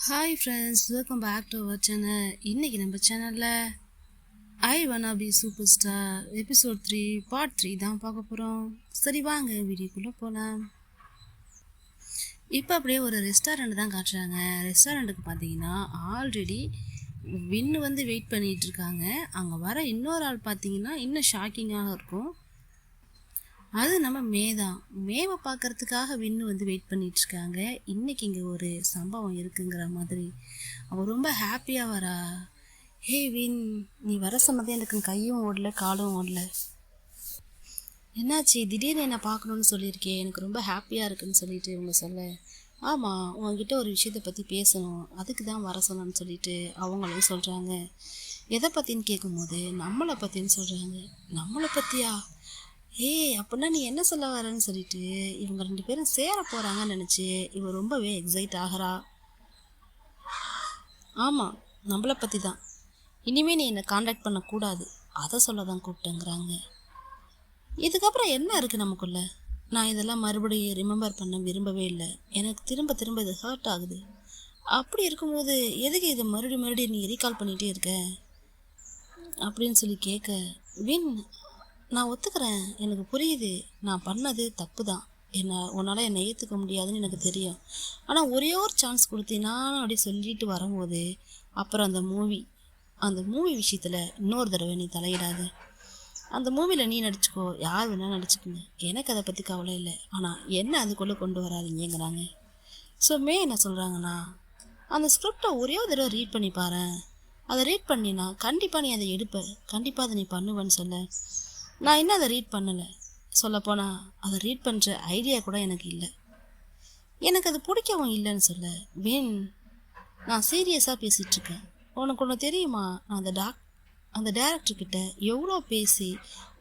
Hi friends, welcome back to our channel. இன்றைக்கி நம்ம சேனலில் I wanna be super star episode 3 part 3 தான் பார்க்க போகிறோம். சரி வாங்க வீடியோக்குள்ளே போகலாம். இப்போ அப்படியே ஒரு ரெஸ்டாரண்ட் தான் காட்டுறாங்க. ரெஸ்டாரண்ட்டுக்கு பார்த்தீங்கன்னா ஆல்ரெடி வின்னு வந்து வெயிட் பண்ணிகிட்டு இருக்காங்க. அங்கே வர இன்னொரு ஆள் பார்த்தீங்கன்னா இன்னும் ஷாக்கிங்காக இருக்கும். அது நம்ம மேவை பார்க்கறதுக்காக வின்னு வந்து வெயிட் பண்ணிகிட்ருக்காங்க. இன்றைக்கி இங்கே ஒரு சம்பவம் இருக்குங்கிற மாதிரி அவள் ரொம்ப ஹாப்பியாக வரா. ஹே வின், நீ வர சொன்னதே எனக்கு கையும் ஓடல காலும் ஓடல. என்னாச்சு திடீர்னு என்ன பார்க்கணுன்னு சொல்லியிருக்கேன், எனக்கு ரொம்ப ஹாப்பியாக இருக்குன்னு சொல்லிட்டு இவங்க சொல்ல, ஆமாம் உங்ககிட்ட ஒரு விஷயத்தை பற்றி பேசணும், அதுக்கு தான் வர சொன்னேன்னு சொல்லிட்டு அவங்களும் சொல்கிறாங்க. எதை பற்றின்னு கேட்கும்போது நம்மளை பற்றின்னு சொல்கிறாங்க. நம்மளை பற்றியா? அப்படின்னா நீ என்ன சொல்ல வரேன்னு சொல்லிட்டு இவங்க 2 பேரும் சேர போகிறாங்கன்னு நினச்சி இவ ரொம்பவே எக்ஸைட் ஆகிறா. ஆமாம், நம்மளை பற்றி தான். இனிமேல் நீ என்னை காண்டாக்ட் பண்ணக்கூடாது, அதை சொல்ல தான் கூப்பிட்டேங்கிறாங்க. இதுக்கப்புறம் என்ன இருக்குது நமக்குள்ள? நான் இதெல்லாம் மறுபடியும் ரிமெம்பர் பண்ண விரும்பவே இல்லை. எனக்கு திரும்ப திரும்ப இது ஹர்ட் ஆகுது. அப்படி இருக்கும்போது எதுக்கு இதை மறுபடியும் நீ ரீகால் பண்ணிகிட்டே இருக்க அப்படின்னு சொல்லி கேட்க, வின் நான் ஒத்துக்கிறேன், எனக்கு புரியுது, நான் பண்ணது தப்பு தான், உன்னால் என்னை ஏற்றுக்க முடியாதுன்னு எனக்கு தெரியும். ஆனால் ஒரே ஒரு சான்ஸ் கொடுத்தீனான்னு அப்படி சொல்லிட்டு வரும்போது அப்புறம் அந்த மூவி விஷயத்தில் இன்னொரு தடவை நீ தலையிடாது. அந்த மூவியில் நீ நடிச்சுக்கோ, யார் வேணால் நடிச்சுக்கோங்க, எனக்கு அதை பற்றி கவலை இல்லை, ஆனால் என்ன அதுக்குள்ளே கொண்டு வராதிங்கிறாங்க. ஸோ என்ன சொல்கிறாங்கன்னா, அந்த ஸ்கிரிப்டை ஒரே ஒரு தடவை ரீட் பண்ணி பாரு, அதை ரீட் பண்ணினா கண்டிப்பாக நீ அதை எடுப்ப, கண்டிப்பாக அதை நீ பண்ணுவேன்னு சொல்ல. நான் இன்னும் அதை ரீட் பண்ணலை. சொல்லப்போனால் அதை ரீட் பண்ணுற ஐடியா கூட எனக்கு இல்லை, எனக்கு அது பிடிக்கவும் இல்லைன்னு சொல்ல. நான் சீரியஸாக பேசிகிட்ருக்கேன். உனக்கு ஒன்று தெரியுமா, நான் அந்த டேரக்டர்கிட்ட எவ்வளோ பேசி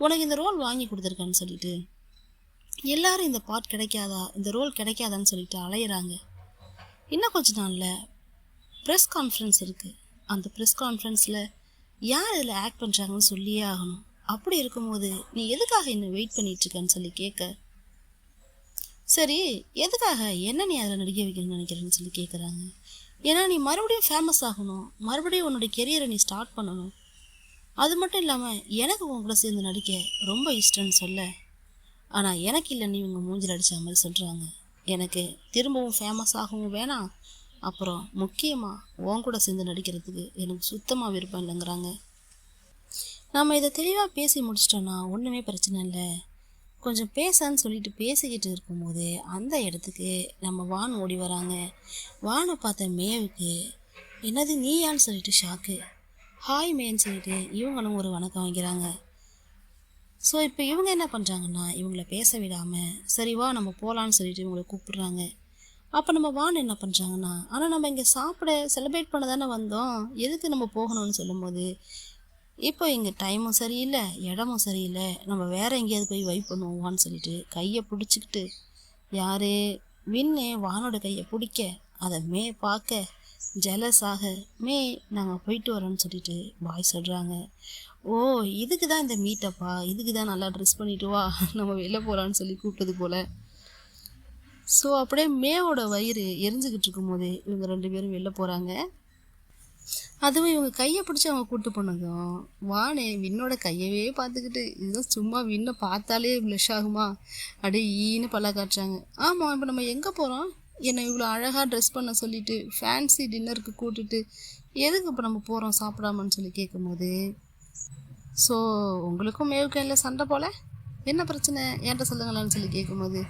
உனக்கு இந்த ரோல் வாங்கி கொடுத்துருக்கேன்னு சொல்லிட்டு எல்லாரும் இந்த பார்ட் கிடைக்காதா, இந்த ரோல் கிடைக்காதான்னு சொல்லிட்டு அலையிறாங்க. இன்னும் கொஞ்ச நாளில் ப்ரெஸ் கான்ஃபரன்ஸ் இருக்குது. அந்த ப்ரெஸ் கான்ஃபரன்ஸில் யார் இதில் ஆக்ட் பண்ணுறாங்கன்னு சொல்லியே ஆகணும். அப்படி இருக்கும்போது நீ எதுக்காக இன்னும் வெயிட் பண்ணிகிட்ருக்கன்னு சொல்லி கேட்க, சரி எதுக்காக என்ன நீ அதில் நடிக்க வைக்கணும்னு நினைக்கிறேன்னு சொல்லி கேட்குறாங்க. ஏன்னா நீ மறுபடியும் ஃபேமஸ் ஆகணும், மறுபடியும் உன்னுடைய கெரியரை நீ ஸ்டார்ட் பண்ணணும். அது மட்டும் இல்லாமல் எனக்கு உன் கூட சேர்ந்து நடிக்க ரொம்ப இஷ்டம்னு சொல்ல, ஆனால் எனக்கு இல்லை நீ உங்கள் மூஞ்சில் அடித்த மாதிரி சொல்கிறாங்க. எனக்கு திரும்பவும் ஃபேமஸ் ஆகவும் வேணாம், அப்புறம் முக்கியமாக உன் கூட சேர்ந்து நடிக்கிறதுக்கு எனக்கு சுத்தமாக விருப்பம் இல்லைங்கிறாங்க. நம்ம இதை தெளிவாக பேசி முடிச்சிட்டோன்னா ஒன்றுமே பிரச்சனை இல்லை. கொஞ்சம் பேசான்னு சொல்லிட்டு பேசிக்கிட்டு இருக்கும்போது அந்த இடத்துக்கு நம்ம வான் ஓடி வராங்க. வானை பார்த்த மேவுக்கு என்னது நீயான்னு சொல்லிட்டு ஷாக்கு. ஹாய் மேன்னு சொல்லிட்டு இவங்களும் ஒரு வணக்கம் வைக்கிறாங்க. ஸோ இப்போ இவங்க என்ன பண்ணுறாங்கன்னா, இவங்கள பேச விடாமல் சரி வா நம்ம போகலான்னு சொல்லிட்டு இவங்களை கூப்பிடுறாங்க. அப்போ நம்ம வான் என்ன பண்ணுறாங்கன்னா, ஆனால் நம்ம இங்கே சாப்பிட செலிப்ரேட் பண்ண தானே வந்தோம், எதுக்கு நம்ம போகணும்னு சொல்லும்போது, இப்போ இங்கே டைமும் சரியில்லை, இடமும் சரியில்லை, நம்ம வேறு எங்கேயாவது போய் வைப் பண்ணுவோம்னு சொல்லிட்டு கையை பிடிச்சிக்கிட்டு யார் வின்னு வானோட கையை பிடிக்க, அதை பார்க்க ஜெலஸாக நாங்கள் போயிட்டு வரோன்னு சொல்லிட்டு பாய் சொல்கிறாங்க. ஓ இதுக்கு தான் இந்த மீட்டப்பா, இதுக்கு தான் நல்லா ட்ரெஸ் பண்ணிட்டு வா நம்ம வெளில போகலான்னு சொல்லி கூப்பிட்டது போல். ஸோ அப்படியே மேவோட வயிறு எரிஞ்சுக்கிட்டு இருக்கும்போது இவங்க 2 பேரும் வெளில போகிறாங்க. அதுவும் இவங்க கையை பிடிச்சி அவங்க கூப்பிட்டு போனதும் வானே வின்னோட கையவே பார்த்துக்கிட்டு, இதுதான் சும்மா வின்னை பார்த்தாலே ப்ளஷ் ஆகுமா, அப்படியே ஈன்னு பல்ல காட்டுறாங்க. ஆமாம், இப்போ நம்ம எங்கே போகிறோம், என்னை இவ்வளோ அழகாக ட்ரெஸ் பண்ண சொல்லிட்டு ஃபேன்சி டின்னருக்கு கூட்டுட்டு எதுக்கு இப்போ நம்ம போகிறோம் சாப்பிடாமன்னு சொல்லி கேட்கும்போது, ஸோ உங்களுக்கும் மேவுக்கும் இல்லை சண்டை போல், என்ன பிரச்சனை என்கிட்ட சொல்லுங்களான்னு சொல்லி கேட்கும்போது,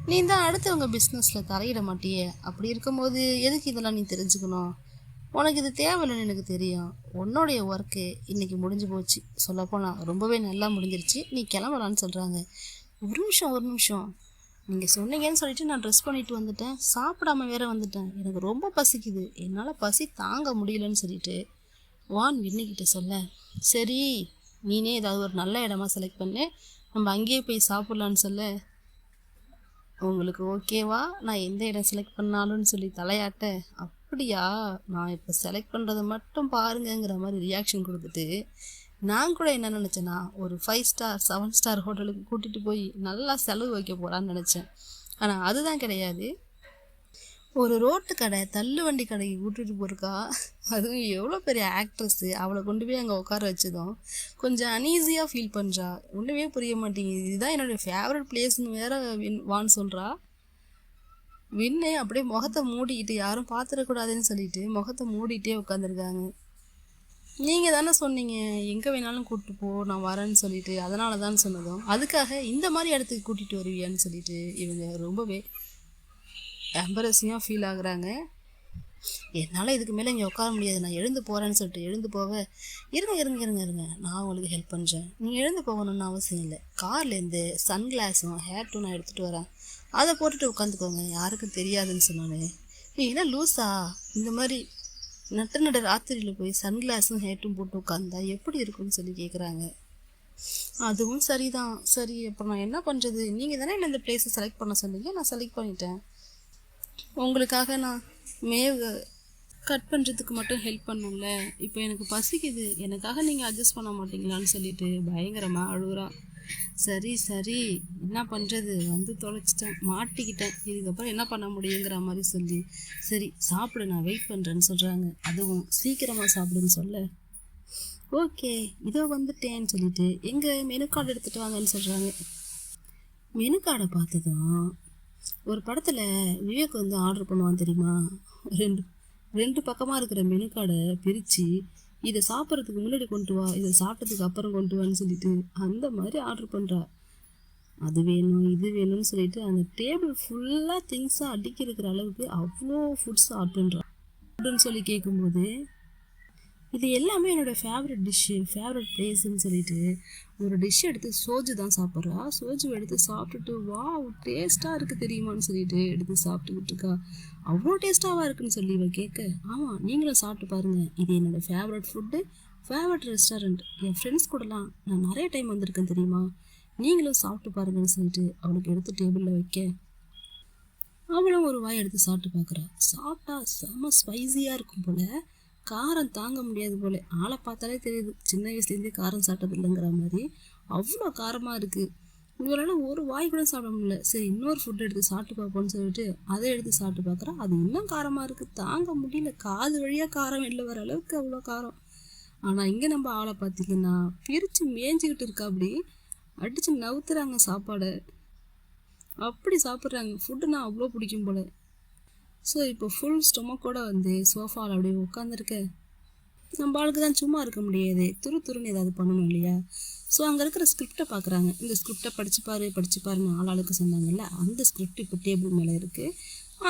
நீ தான் அடுத்தவங்க பிஸ்னஸில் தலையிட மாட்டியே, அப்படி இருக்கும்போது எதுக்கு இதெல்லாம் நீ தெரிஞ்சுக்கணும், உனக்கு இது தேவையில்லைன்னு எனக்கு தெரியும், உன்னுடைய ஒர்க்கு இன்றைக்கி முடிஞ்சு போச்சு, சொல்லப்போனால் ரொம்பவே நல்லா முடிஞ்சிருச்சு, நீ கிளம்பலான்னு சொல்கிறாங்க. ஒரு நிமிஷம் நீங்கள் சொன்னீங்கன்னு சொல்லிட்டு நான் ட்ரெஸ் பண்ணிட்டு வந்துட்டேன், சாப்பிடாம வேற வந்துட்டேன், எனக்கு ரொம்ப பசிக்குது, என்னால் பசி தாங்க முடியலன்னு சொல்லிட்டு வான் வின்னிக்கிட்ட சொல்ல, சரி நீனே ஏதாவது ஒரு நல்ல இடமா செலக்ட் பண்ணு, நம்ம அங்கேயே போய் சாப்பிட்லான்னு சொல்ல, உங்களுக்கு ஓகேவா நான் எந்த இடம் செலக்ட் பண்ணாலும்னு சொல்லி தலையாட்ட, அப்படியா நான் இப்போ செலக்ட் பண்ணுறதை மட்டும் பாருங்கிற மாதிரி ரியாக்ஷன் கொடுத்துட்டு, நான் கூட என்ன நினச்சேன்னா ஒரு 5 ஸ்டார் 7 ஸ்டார் ஹோட்டலுக்கு கூட்டிகிட்டு போய் நல்லா செலவு வைக்க போகிறான்னு நினச்சேன். ஆனால் அதுதான் கிடையாது. ஒரு ரோட்டு கடை தள்ளு வண்டி கடைக்கு கூட்டிகிட்டு போயிருக்கா. அதுவும் எவ்வளோ பெரிய ஆக்ட்ரஸ்ஸு, அவளை கொண்டு போய் அங்கே உட்கார வச்சதும் கொஞ்சம் அன்ஈஸியாக ஃபீல் பண்ணுறா. ஒன்றுமே புரிய மாட்டேங்குது. இதுதான் என்னுடைய ஃபேவரட் பிளேஸ்னு வேற வான்னு சொல்கிறா. வின்னு அப்படியே முகத்தை மூடிக்கிட்டு யாரும் பார்த்துடக்கூடாதுன்னு சொல்லிட்டு முகத்தை மூடிட்டே உட்காந்துருக்காங்க. நீங்கள் தானே சொன்னீங்க எங்கே வேணாலும் கூப்பிட்டு போ நான் வரேன்னு சொல்லிட்டு, அதனால தான் சொன்னதும் அதுக்காக இந்த மாதிரி இடத்துக்கு கூட்டிகிட்டு வருவியான்னு சொல்லிட்டு இவங்க ரொம்பவே எம்பரசிங்காக ஃபீல் ஆகுறாங்க. என்னால் இதுக்கு மேலே இங்கே உட்கார முடியாது, நான் எழுந்து போகிறேன்னு சொல்லிட்டு எழுந்து போக, இருங்க இருங்க இருங்க இருங்க நான் உங்களுக்கு ஹெல்ப் பண்ணுறேன், நீங்கள் எழுந்து போகணுன்னு அவசியம் இல்லை, கார்லேருந்து சன்கிளாஸும் ஹேர் டூ நான் எடுத்துகிட்டு வரேன், அதை போட்டுட்டு உட்காந்துக்கோங்க, யாருக்கும் தெரியாதுன்னு சொன்னானே. நீ என்ன லூஸா, இந்த மாதிரி நட்ட ராத்திரியில் போய் சன்கிளாஸும் ஹேட்டும் போட்டு உட்காந்தா எப்படி இருக்குன்னு சொல்லி கேட்குறாங்க. அதுவும் சரிதான், சரி அப்புறம் நான் என்ன பண்ணுறது, நீங்கள் தானே என்ன இந்த பிளேஸை செலக்ட் பண்ண சொன்னீங்க, நான் செலக்ட் பண்ணிட்டேன், உங்களுக்காக நான் மேவ் கட் பண்ணுறதுக்கு மட்டும் ஹெல்ப் பண்ணல, இப்போ எனக்கு பசிக்குது, எனக்காக நீங்கள் அட்ஜஸ்ட் பண்ண மாட்டீங்களான்னு சொல்லிட்டு பயங்கரமாக அழுகுறா. சரி சரி என்ன பண்ணுறது, வந்து தொலைச்சிட்டேன், மாட்டிக்கிட்டேன், இதுக்கப்புறம் என்ன பண்ண முடியுங்கிற மாதிரி சொல்லி சரி சாப்பிடு நான் வெயிட் பண்ணுறேன்னு சொல்கிறாங்க. அதுவும் சீக்கிரமாக சாப்பிடுன்னு சொல்ல ஓகே இதோ வந்துட்டேன்னு சொல்லிட்டு எங்கள் மெனு கார்டு எடுத்துகிட்டு வாங்கன்னு சொல்கிறாங்க. மெனு கார்டை பார்த்ததும் ஒரு படத்தில் விவேக் வந்து ஆர்டர் பண்ணுவான் தெரியுமா, ரெண்டு ரெண்டு பக்கமாக இருக்கிற மெனு கார்டை பிரித்து இதை சாப்பிட்றதுக்கு முன்னாடி கொண்டு வா, இதை சாப்பிட்டதுக்கு அப்புறம் கொண்டு வான்னு சொல்லிட்டு அந்த மாதிரி ஆர்டர் பண்ணுறா. அது வேணும் இது வேணும்னு சொல்லிட்டு அந்த டேபிள் ஃபுல்லாக திங்ஸாக அடுக்கி இருக்கிற அளவுக்கு அவ்வளோ ஃபுட்ஸ் ஆர்டர் பண்ணுறான். ஃபுட்டுன்னு சொல்லி கேட்கும்போது இது எல்லாமே என்னோடய ஃபேவரட் டிஷ்ஷு ஃபேவரட் பிளேஸுன்னு சொல்லிட்டு ஒரு டிஷ் எடுத்து சோஜு தான் சாப்பிட்றா. சோஜு எடுத்து சாப்பிட்டுட்டு வா டேஸ்ட்டாக இருக்குது தெரியுமான்னு சொல்லிட்டு எடுத்து சாப்பிட்டுக்கிட்டு இருக்கா. அவ்வளோ டேஸ்ட்டாக இருக்குன்னு சொல்லி இவ கேட்க, ஆமாம் நீங்களும் சாப்பிட்டு பாருங்கள், இது என்னோடய ஃபேவரட் ஃபுட்டு ஃபேவரட் ரெஸ்டாரண்ட், என் ஃப்ரெண்ட்ஸ் கூடலாம் நான் நிறைய டைம் வந்திருக்கேன் தெரியுமா, நீங்களும் சாப்பிட்டு பாருங்கன்னு சொல்லிட்டு அவளுக்கு எடுத்து டேபிளில் வைக்க அவளும் ஒரு வாய் எடுத்து சாப்பிட்டு பார்க்குறா. சாப்பிட்டா செம்ம ஸ்பைஸியாக இருக்கும் போல், காரம் தாங்க முடியாது போல், ஆளை பார்த்தாலே தெரியுது சின்ன வயசுலேருந்தே காரம் சாப்பிட்டது இல்லைங்கிற மாதிரி அவ்வளோ காரமாக இருக்குது. இவரால் ஒரு வாய் கூட சாப்பிட முடியல. சரி இன்னொரு ஃபுட் எடுத்து சாப்பிட்டு பார்ப்போம்னு சொல்லிட்டு அதை எடுத்து சாப்பிட்டு பார்க்குறா. அது இன்னும் காரமாக இருக்குது, தாங்க முடியல, காது வழியாக காரம் வெளில வர அளவுக்கு அவ்வளோ காரம். ஆனால் இங்கே நம்ம ஆளை பார்த்திங்கன்னா பிரித்து மேய்ஞ்சிக்கிட்டு இருக்கா, அப்படி அடித்து நவுத்துறாங்க சாப்பாடை, அப்படி சாப்பிட்றாங்க. ஃபுட்டுனா அவ்வளோ பிடிக்கும் போல். ஸோ இப்போ ஃபுல் ஸ்டொமக்கோடு வந்து சோஃபாவில் அப்படியே உட்காந்துருக்க, நம்ம ஆளுக்கு தான் சும்மா இருக்க முடியாது, துருன்னு ஏதாவது பண்ணணும் இல்லையா. ஸோ அங்கே இருக்கிற ஸ்கிரிப்டை பார்க்குறாங்க. இந்த ஸ்கிரிப்டை படிச்சுப்பாருன்னு ஆளாளுக்கு சொன்னாங்கல்ல, அந்த ஸ்கிரிப்ட் இப்போ டேபிள் மேலே இருக்குது.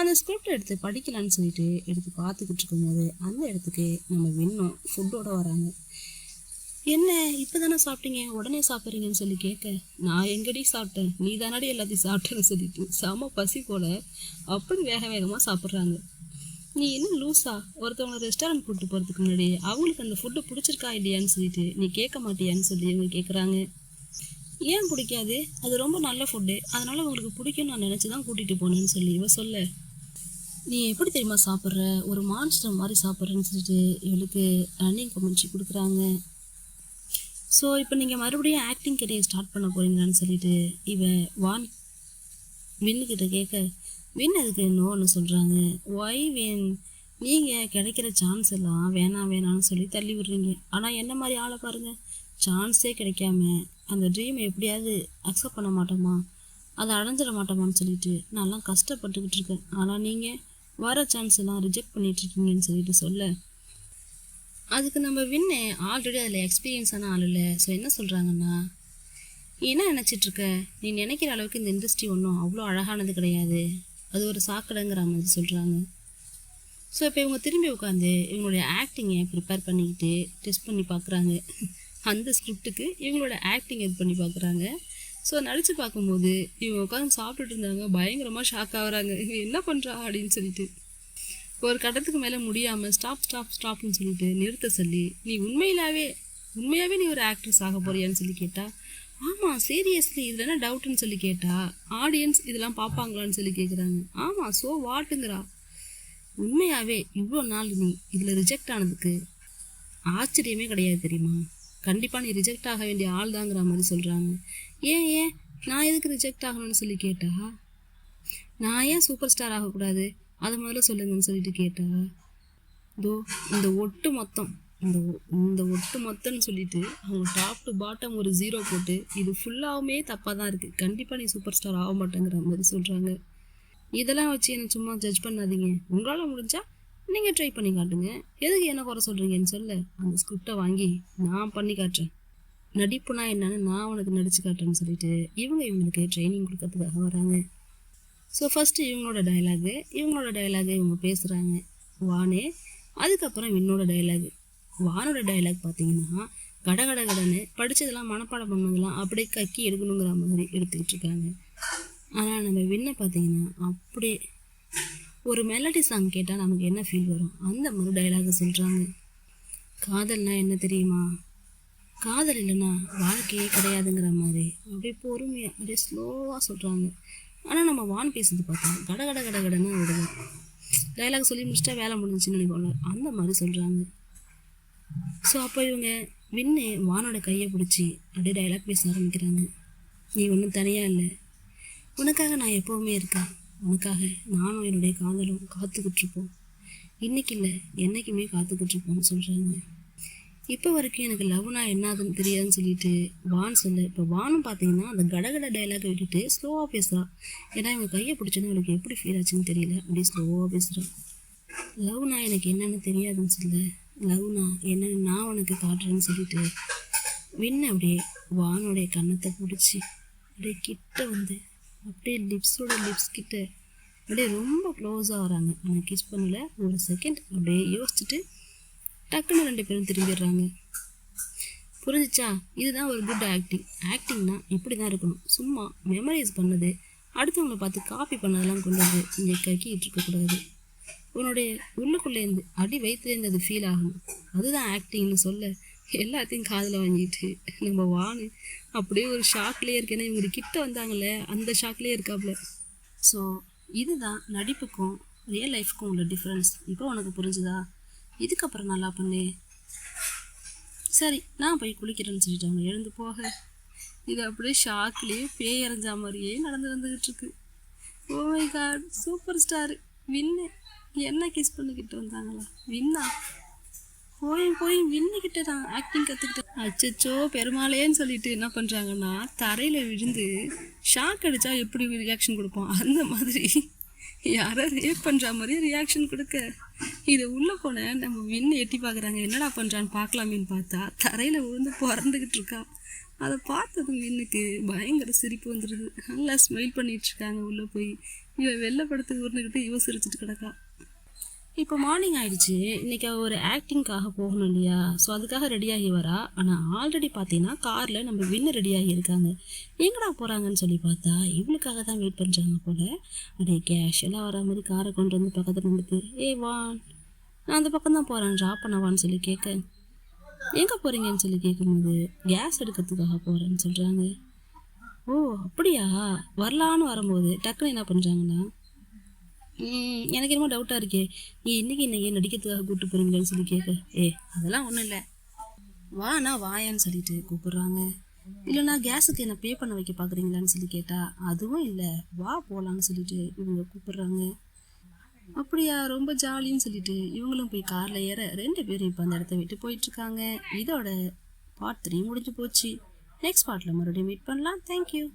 அந்த ஸ்கிரிப்டை எடுத்து படிக்கலான்னு சொல்லிட்டு எடுத்து பார்த்துக்கிட்டு இருக்கும்போது அந்த இடத்துக்கு நம்ம வின்னும் ஃபுட்டோடு வராங்க. என்ன இப்போ தானே சாப்பிட்டீங்க உடனே சாப்பிட்றீங்கன்னு சொல்லி கேட்க, நான் எங்கடி சாப்பிட்டேன், நீ தானடி எல்லாத்தையும் சாப்பிட்டேன்னு சொல்லிட்டு செம பசி போல் அப்படி வேகமாக சாப்பிட்றாங்க. நீ என்ன லூஸா, ஒருத்தவங்க ரெஸ்டாரண்ட் கூப்பிட்டு போகிறதுக்கு முன்னாடி அவங்களுக்கு அந்த ஃபுட்டு பிடிச்சிருக்கா இல்லையான்னு சொல்லிட்டு நீ கேட்க மாட்டியான்னு சொல்லி இவங்க கேட்குறாங்க. ஏன் பிடிக்காது, அது ரொம்ப நல்ல ஃபுட்டு, அதனால் உங்களுக்கு பிடிக்கும்னு நான் நினச்சி தான் கூட்டிகிட்டு போனேன்னு சொல்லி இவ சொல்ல, நீ எப்படி தெரியுமா சாப்பிட்ற, ஒரு மான்ஸ்டர் மாதிரி சாப்பிட்றேன்னு சொல்லிட்டு இவளுக்கு ரன்னிங் கமெண்ட்ரி கொடுக்குறாங்க. ஸோ இப்போ நீங்கள் மறுபடியும் ஆக்டிங் கெரியர் ஸ்டார்ட் பண்ண போகிறீங்களான்னு சொல்லிட்டு இவன் வின்னுக்கிட்ட கேட்க, வின் அதுக்கு நோன்னு சொல்கிறாங்க. ஒய் வின், நீங்கள் கிடைக்கிற சான்ஸ் எல்லாம் வேணான்னு சொல்லி தள்ளி விடுறீங்க, ஆனால் என்ன மாதிரி ஆளை பாருங்கள், சான்ஸே கிடைக்காம அந்த ட்ரீமை எப்படியாவது அக்செப்ட் பண்ண மாட்டோமா, அதை அடைஞ்சிட மாட்டோமான்னு சொல்லிட்டு நான்லாம் கஷ்டப்பட்டுக்கிட்டு இருக்கேன், ஆனால் நீங்கள் வர சான்ஸ் எல்லாம் ரிஜெக்ட் பண்ணிகிட்ருக்கீங்கன்னு சொல்லிட்டு சொல்ல, அதுக்கு நம்ம வின்னு ஆல்ரெடி அதில் எக்ஸ்பீரியன்ஸான ஆள் இல்லை. ஸோ என்ன சொல்கிறாங்கன்னா, நீ என்ன நினச்சிட்ருக்க, நீ நினைக்கிற அளவுக்கு இந்த இண்டஸ்ட்ரி ஒன்றும் அவ்வளோ அழகானது கிடையாது, அது ஒரு சாக்கடைங்கிற மாதிரி சொல்கிறாங்க. ஸோ இப்போ இவங்க திரும்பி உட்காந்து இவங்களுடைய ஆக்டிங்கை ப்ரிப்பேர் பண்ணிக்கிட்டு டெஸ்ட் பண்ணி பார்க்குறாங்க. அந்த ஸ்கிரிப்டுக்கு இவங்களோட ஆக்டிங் இது பண்ணி பார்க்குறாங்க. ஸோ நடித்து பார்க்கும்போது இவங்க உட்காந்து சாப்பிட்டுட்டு இருந்தாங்க, பயங்கரமாக ஷாக் ஆகுறாங்க, இவங்க என்ன பண்ணுறா அப்படின்னு சொல்லிட்டு. ஒரு கட்டத்துக்கு மேலே முடியாமல் ஸ்டாப்னு சொல்லிட்டு நிறுத்த சொல்லி, நீ உண்மையாகவே நீ ஒரு ஆக்ட்ரஸ் ஆக போறியான்னு சொல்லி கேட்டா, ஆமாம் சீரியஸ்லி இதில் என்ன டவுட்டுன்னு சொல்லி கேட்டா, ஆடியன்ஸ் இதெல்லாம் பார்ப்பாங்களான்னு சொல்லி கேட்குறாங்க. ஆமாம் ஸோ வாட்டுங்கிறா. உண்மையாகவே இவ்வளோ நாள் நீ இதில் ரிஜெக்ட் ஆனதுக்கு ஆச்சரியமே கிடையாது தெரியுமா, கண்டிப்பாக நீ ரிஜெக்ட் ஆக வேண்டிய ஆள் தாங்கிற மாதிரி சொல்கிறாங்க. ஏன் நான் எதுக்கு ரிஜெக்ட் ஆகணும்னு சொல்லி கேட்டா, நான் ஏன் சூப்பர் ஸ்டார் ஆகக்கூடாது, அதை முதல்ல சொல்லுங்கன்னு சொல்லிட்டு கேட்டா, இதோ இந்த ஒட்டு மொத்தம் இந்த ஒட்டு மொத்தம்னு சொல்லிட்டு அவங்க டாப் டு பாட்டம் ஒரு 0 போட்டு இது ஃபுல்லாகவுமே தப்பாக தான் இருக்குது, கண்டிப்பாக நீ சூப்பர் ஸ்டார் ஆக மாட்டேங்கிற மாதிரி சொல்கிறாங்க. இதெல்லாம் வச்சு என்னை சும்மா ஜட்ஜ் பண்ணாதீங்க, உங்களால் முடிஞ்சா நீங்கள் ட்ரை பண்ணி காட்டுங்க, எதுக்கு என்ன குறை சொல்கிறீங்கன்னு சொல்ல அந்த ஸ்கிரிப்டை வாங்கி நான் பண்ணி காட்டுறேன், நடிப்புனா என்னன்னு நான் உனக்கு நடிச்சு காட்டுறேன்னு சொல்லிட்டு இவங்களுக்கு ட்ரைனிங் கொடுக்கறதுக்காக வராங்க. ஸோ ஃபஸ்ட்டு இவங்களோட டைலாகு இவங்க பேசுகிறாங்க வானே. அதுக்கப்புறம் விண்ணோட டைலாகு. வானோட டைலாக் பார்த்தீங்கன்னா கடன்னு படித்ததெல்லாம் மனப்பாடம் பண்ணதெல்லாம் அப்படியே கக்கி எடுக்கணுங்கிற மாதிரி எடுத்துக்கிட்டு இருக்காங்க. ஆனால் நம்ம விண்ணை பார்த்தீங்கன்னா அப்படியே ஒரு மெலடி சாங் கேட்டால் நமக்கு என்ன ஃபீல் வரும் அந்த மாதிரி டைலாக சொல்கிறாங்க. காதல்னா என்ன தெரியுமா, காதல் இல்லைன்னா வாழ்க்கையே கிடையாதுங்கிற மாதிரி அப்படியே பொறுமையாக அப்படியே ஸ்லோவாக சொல்கிறாங்க. ஆனால் நம்ம வான் பேசுறது பார்த்தா கடன்னு விடுவோம், டைலாக் சொல்லி முடிச்சிட்டா வேலை முடிஞ்சுன்னு நினைப்போம்ல, அந்த மாதிரி சொல்கிறாங்க. ஸோ அப்போ இவங்க வின்னு வானோட கையை பிடிச்சி அப்படியே டைலாக் பேச ஆரம்பிக்கிறாங்க. நீ ஒன்றும் தனியாக இல்லை, உனக்காக நான் எப்போவுமே இருக்கேன், உனக்காக நானும் என்னுடைய காதலும் காத்துக்கிட்டுருப்போம், இன்றைக்கி இல்லை என்றைக்குமே காத்துக்கிட்டுருப்போம்னு சொல்கிறாங்க. இப்போ வரைக்கும் எனக்கு லவ்னா என்னதுன்னு தெரியாதுன்னு சொல்லிட்டு வான் சொல்ல, இப்போ வானும் பார்த்தீங்கன்னா அந்த கடகட டைலாகை விட்டுட்டு ஸ்லோவாக பேசுகிறான். ஏன்னா இவங்க கையை பிடிச்சோன்னா அவளுக்கு எப்படி ஃபீல் ஆச்சுன்னு தெரியல, அப்படியே ஸ்லோவாக பேசுகிறான். லவ்னா எனக்கு என்னென்னு தெரியாதுன்னு சொல்ல, லவ்னா என்னென்னு நான் உனக்கு காட்டுறேன்னு சொல்லிட்டு வின்னு அப்படியே வானோடைய கன்னத்தை பிடிச்சி அப்படியே கிட்ட வந்து அப்படியே லிப்ஸ் கிட்ட அப்படியே ரொம்ப க்ளோஸாக வராங்க. ஆனால் கிஸ் பண்ணல, ஒரு செகண்ட் அப்படியே யோசிச்சுட்டு டக்குன்னு 2 பேரும் திரும்பிடுறாங்க. புரிஞ்சிச்சா? இதுதான் ஒரு குட் ஆக்டிங்னா இப்படி தான் இருக்கணும். சும்மா மெமரைஸ் பண்ணது, அடுத்தவங்களை பார்த்து காப்பி பண்ணதெல்லாம் கொண்டு வந்து இங்கே கக்கிட்டு இருக்கக்கூடாது. உன்னுடைய உள்ளுக்குள்ளேருந்து அடி வயிற்றுலேருந்து அது ஃபீல் ஆகணும், அதுதான் ஆக்டிங்னு சொல்ல எல்லாத்தையும் காதில் வாங்கிட்டு நம்ம வானு அப்படியே ஒரு ஷாக்லேயே இருக்கேன்னா இவங்க கிட்ட வந்தாங்கல்ல அந்த ஷாக்லேயே இருக்காப்புல. ஸோ இதுதான் நடிப்புக்கும் ரியல் லைஃப்க்கும் உள்ள டிஃப்ரென்ஸ். இப்போ உனக்கு புரிஞ்சுதா? இதுக்கப்புறம் நல்லா பண்ணு, சரி நான் போய் குளிக்கிறேன்னு சொல்லிட்டு அவங்க எழுந்து போக இது அப்படியே ஷாக்லேயே பேய் இறஞ்சா மாதிரியே வந்துக்கிட்டு இருக்கு. Oh my god, super star வின்னு என்ன கிஸ் பண்ணிக்கிட்டு வந்தாங்களா? வின்னா போய் வின்னுக்கிட்ட தான் ஆக்டிங் கற்றுக்கிட்டேன். அச்சச்சோ பெருமாளேன்னு சொல்லிட்டு என்ன பண்ணுறாங்கன்னா தரையில் விழுந்து ஷாக் அடித்தா எப்படி ரியாக்ஷன் கொடுப்போம் அந்த மாதிரி யாரோ ரேப் பண்ணுற மாதிரி ரியாக்ஷன் கொடுக்க இதை உள்ளே போன நம்ம வின்னு எட்டி பார்க்குறாங்க, என்னடா பண்ணுறான்னு பார்க்கலாமேன்னு பார்த்தா தரையில் விழுந்து பிறந்துக்கிட்டு இருக்கா. அதை பார்த்ததும் வின்னுக்கு பயங்கர சிரிப்பு வந்துடுது. நல்லா ஸ்மைல் பண்ணிகிட்டு இருக்காங்க. உள்ளே போய் இவன் வெள்ளைப்படுத்து ஊர்ந்துக்கிட்டு இவ சிரிச்சிட்டு கிடக்கா. இப்போ மார்னிங் ஆயிடுச்சு, இன்றைக்கி ஒரு ஆக்டிங்காக போகணும் இல்லையா? ஸோ அதுக்காக ரெடியாகி வரா. ஆனால் ஆல்ரெடி பார்த்தீங்கன்னா காரில் நம்ம வின்னு ரெடியாகி இருக்காங்க. எங்கடா போகிறாங்கன்னு சொல்லி பார்த்தா இவளுக்காக தான் வெயிட் பண்ணுறாங்க போல். அப்படியே கேஷுவலாக வர மாதிரி காரை கொண்டு வந்து பக்கத்தில் நிறுத்து, வான் நான் அந்த பக்கம் தான் போகிறேன், ட்ராப் பண்ணவான்னு சொல்லி கேட்க, எங்கே போகிறீங்கன்னு சொல்லி கேட்கும்போது கேஸ் எடுக்கிறதுக்காக போகிறேன்னு சொல்கிறாங்க. ஓ அப்படியா? வரலான்னு வரும்போது டக்குன்னு என்ன பண்ணுறாங்கன்னா, எனக்கு என்னமோ டவுட்டாக இருக்கே, நீ இன்றைக்கி நடிக்கிறதுக்காக கூப்பிட்டு போகிறீங்களான்னு சொல்லி கேட்க, அதெல்லாம் ஒன்றும் இல்லை, வாண்ணா வாயான்னு சொல்லிட்டு கூப்பிட்றாங்க. இல்லைனா கேஸுக்கு என்ன பே பண்ண வைக்க பார்க்குறீங்களான்னு சொல்லி கேட்டால் அதுவும் இல்லை, வா போகலான்னு சொல்லிட்டு இவங்க கூப்பிட்றாங்க. அப்படியா, ரொம்ப ஜாலின்னு சொல்லிட்டு இவங்களும் போய் காரில் ஏற 2 பேரும் இப்போ அந்த இடத்த விட்டு போயிட்டுருக்காங்க. இதோட பார்ட் 3 முடிஞ்சு போச்சு. நெக்ஸ்ட் பார்ட்டில் மறுபடியும் மீட் பண்ணலாம். தேங்க்யூ.